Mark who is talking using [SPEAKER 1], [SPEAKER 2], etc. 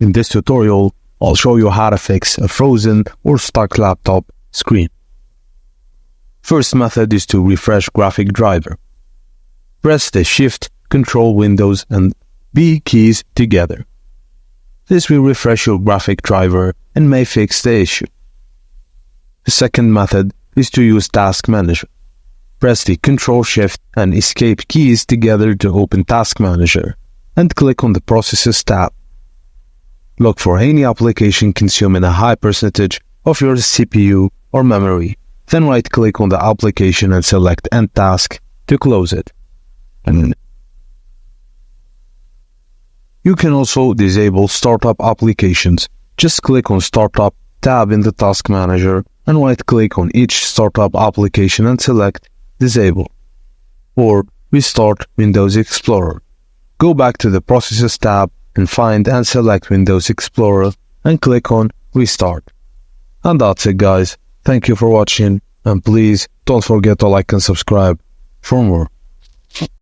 [SPEAKER 1] In this tutorial, I'll show you how to fix a frozen or stuck laptop screen. First method is to refresh graphic driver. Press the Shift, Control Windows and B keys together. This will refresh your graphic driver and may fix the issue. The second method is to use Task Manager. Press the Control Shift and Escape keys together to open Task Manager and click on the Processes tab. Look for any application consuming a high percentage of your CPU or memory. Then right-click on the application and select End Task to close it. You can also disable startup applications. Just click on Startup tab in the Task Manager and right-click on each startup application and select Disable. Or restart Windows Explorer. Go back to the Processes tab and find and select Windows Explorer and click on Restart. And that's it, guys. Thank you for watching, and please don't forget to like and subscribe for more.